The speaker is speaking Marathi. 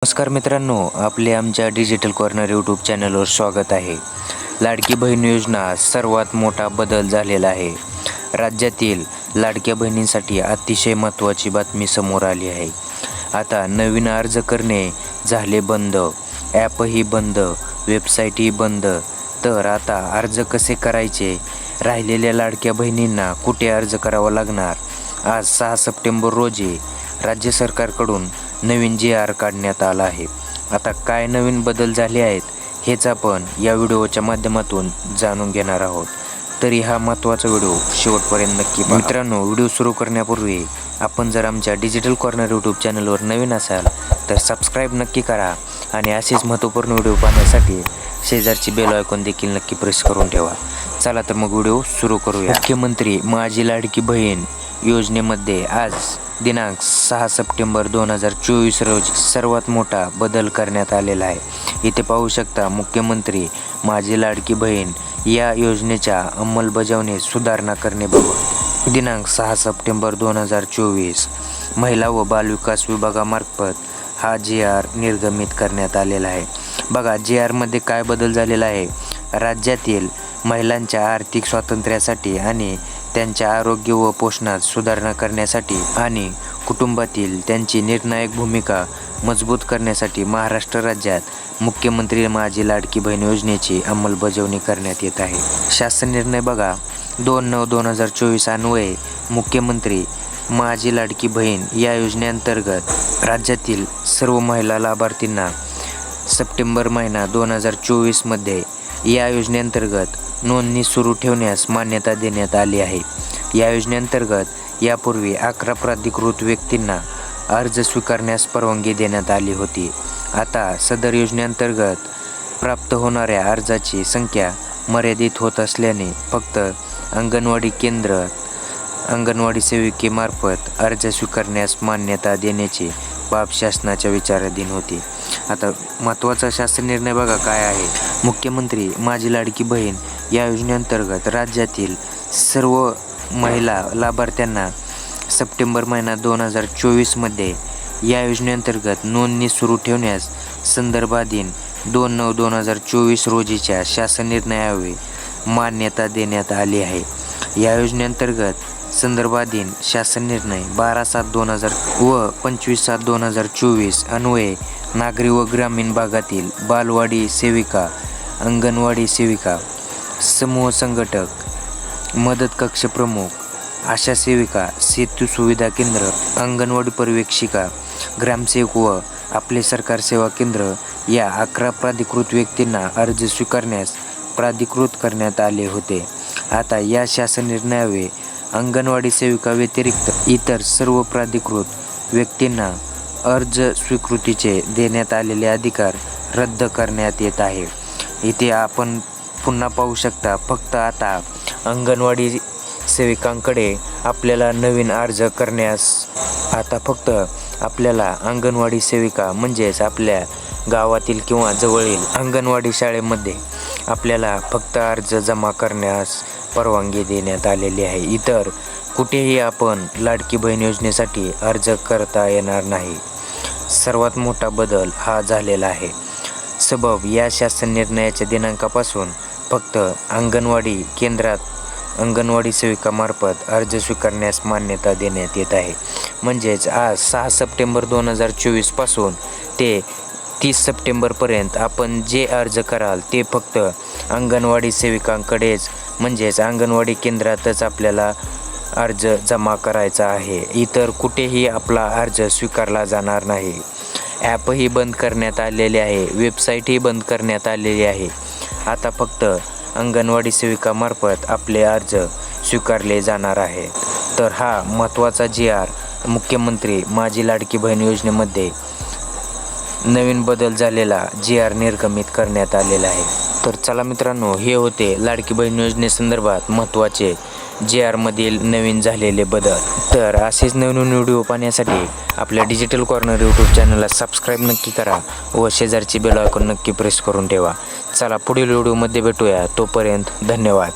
नमस्कार मित्रांनो, आपले आमच्या डिजिटल कॉर्नर यूट्यूब चॅनलवर स्वागत आहे. लाडकी बहीण योजना सर्वात मोठा बदल झालेला आहे. राज्यातील लाडक्या बहिणींसाठी अतिशय महत्त्वाची बातमी समोर आली आहे. आता नवीन अर्ज करणे झाले बंद, ॲपही बंद, वेबसाईटही बंद. तर आता अर्ज कसे करायचे, राहिलेल्या लाडक्या बहिणींना कुठे अर्ज करावा लागणार? आज 6 सप्टेंबर रोजी राज्य सरकारकडून नवीन GR काढण्यात आला आहे. आता काय नवीन बदल झाले आहेत हेच आपण या व्हिडिओच्या माध्यमातून जाणून घेणार आहोत. तरी हा महत्त्वाचा व्हिडिओ शेवटपर्यंत नक्की पहा. मित्रांनो, व्हिडिओ सुरू करण्यापूर्वी आपण जर आमच्या डिजिटल कॉर्नर यूट्यूब चॅनलवर नवीन असाल तर सबस्क्राईब नक्की करा आणि असेच महत्त्वपूर्ण व्हिडिओ पाहण्यासाठी शेजारची बेल आयकॉन देखील नक्की प्रेस करून ठेवा. चला तर मग व्हिडिओ सुरू करूया. मुख्यमंत्री माझी लाडकी बहीण योजनेमध्ये आज दिनांक 6 सप्टेंबर 2024 रोजी सर्वात मोठा बदल करण्यात आलेला आहे. इथे पाहू शकता, मुख्यमंत्री माझी लाडकी बहीण या योजनेच्या अंमलबजावणीत सुधारणा करणे बघून दिनांक 6 सप्टेंबर 2024 महिला व बालविकास विभागामार्फत हा GR निर्गमित करण्यात आलेला आहे. बघा, GR मध्ये काय बदल झालेला आहे. राज्यातील महिलांच्या आर्थिक स्वातंत्र्यासाठी आणि त्यांच्या आरोग्य व पोषणात सुधारणा करण्यासाठी आणि कुटुंबातील त्यांची निर्णायक भूमिका मजबूत करण्यासाठी महाराष्ट्र राज्यात मुख्यमंत्री माझी लाडकी बहीण योजनेची अंमलबजावणी करण्यात येत आहे. शासन निर्णय बघा, 2/9/2024 अन्वये मुख्यमंत्री माझी लाडकी बहीण या योजनेअंतर्गत राज्यातील सर्व महिला लाभार्थींना सप्टेंबर महिना 2024 मध्ये या योजनेअंतर्गत नोंदणी सुरू ठेवण्यास मान्यता देण्यात आली आहे. या योजनेअंतर्गत यापूर्वी 11 प्राधिकृत व्यक्तींना अर्ज स्वीकारण्यास परवानगी देण्यात आली होती. आता सदर योजनेअंतर्गत प्राप्त होणाऱ्या अर्जाची संख्या मर्यादित होत असल्याने फक्त अंगणवाडी केंद्र अंगणवाडी सेविकेमार्फत अर्ज स्वीकारण्यास मान्यता देण्याची बाब शासनाच्या विचाराधीन होती. आता महत्त्वाचा शासन निर्णय बघा काय आहे. मुख्यमंत्री माझी लाडकी बहीण या योजनेअंतर्गत राज्यातील सर्व महिला लाभार्थ्यांना सप्टेंबर महिना 2024 मध्ये या योजनेअंतर्गत नोंदणी सुरू ठेवण्यास संदर्भाधीन 2/9/2024 रोजीच्या शासन निर्णयावे मान्यता देण्यात आली आहे. या योजनेअंतर्गत संदर्भाधीन शासन निर्णय 12/7/2000 व 25/7/2024 अन्वये नागरी व ग्रामीण भागातील बालवाडी सेविका, अंगणवाडी सेविका, समूह संघटक, मदत कक्ष प्रमुख, आशा सेविका, सेतू सुविधा केंद्र, अंगणवाडी पर्यवेक्षिका, ग्रामसेवक व आपले सरकार सेवा केंद्र या 11 प्राधिकृत व्यक्तींना अर्ज स्वीकारण्यास प्राधिकृत करण्यात आले होते. आता या शासन निर्णयावे अंगणवाडी सेविका व्यतिरिक्त इतर सर्व प्राधिकृत व्यक्तींना अर्ज स्वीकृतीचे देण्यात आलेले अधिकार रद्द करण्यात येत आहे. इथे आपण पुन्हा पाहू शकता, फक्त आता अंगणवाडी सेविकांकडे आपल्याला नवीन अर्ज करण्यास आता फक्त आपल्याला अंगणवाडी सेविका म्हणजेच आपल्या गावातील किंवा जवळील अंगणवाडी शाळेमध्ये आपल्याला फक्त अर्ज जमा करण्यास परवानगी देण्यात आलेली आहे. इतर कुठेही आपण लाडकी बहीण योजनेसाठी अर्ज करता येणार नाही. सर्वात मोठा बदल हा झालेला आहे. सबब या शासन निर्णयाच्या दिनांकापासून फक्त अंगणवाडी केंद्रात अंगणवाडी सेविकामार्फत अर्ज स्वीकारण्यास मान्यता देण्यात येत आहे. म्हणजेच आज 6 सप्टेंबर 2024 पासून ते 30 सप्टेंबरपर्यंत आपण जे अर्ज कराल ते फक्त अंगणवाडी सेविकांकडेच म्हणजेच अंगणवाडी केंद्रातच आपल्याला अर्ज जमा करायचा आहे. इतर कुठेही आपला अर्ज स्वीकारला जाणार नाही. ॲपही बंद करण्यात आलेले आहे, वेबसाईटही बंद करण्यात आलेली आहे. आता फक्त अंगणवाडी सेविकामार्फत आपले अर्ज स्वीकारले जाणार आहेत. तर हा महत्त्वाचा GR मुख्यमंत्री माझी लाडकी बहीण योजनेमध्ये नवीन बदल झालेला GR निर्गमित करण्यात आलेला आहे. तर चला मित्रांनो, हे होते लाडकी बहीण योजनेसंदर्भात महत्त्वाचे GR मधील नवीन झालेले बदल. तर असेच नवीन व्हिडिओ पाहण्यासाठी आपल्या डिजिटल कॉर्नर यूट्यूब चॅनलला सबस्क्राईब नक्की करा व शेजारची बेल आयकॉन नक्की प्रेस करून ठेवा. चला पुढील व्हिडिओमध्ये भेटूया. तोपर्यंत धन्यवाद.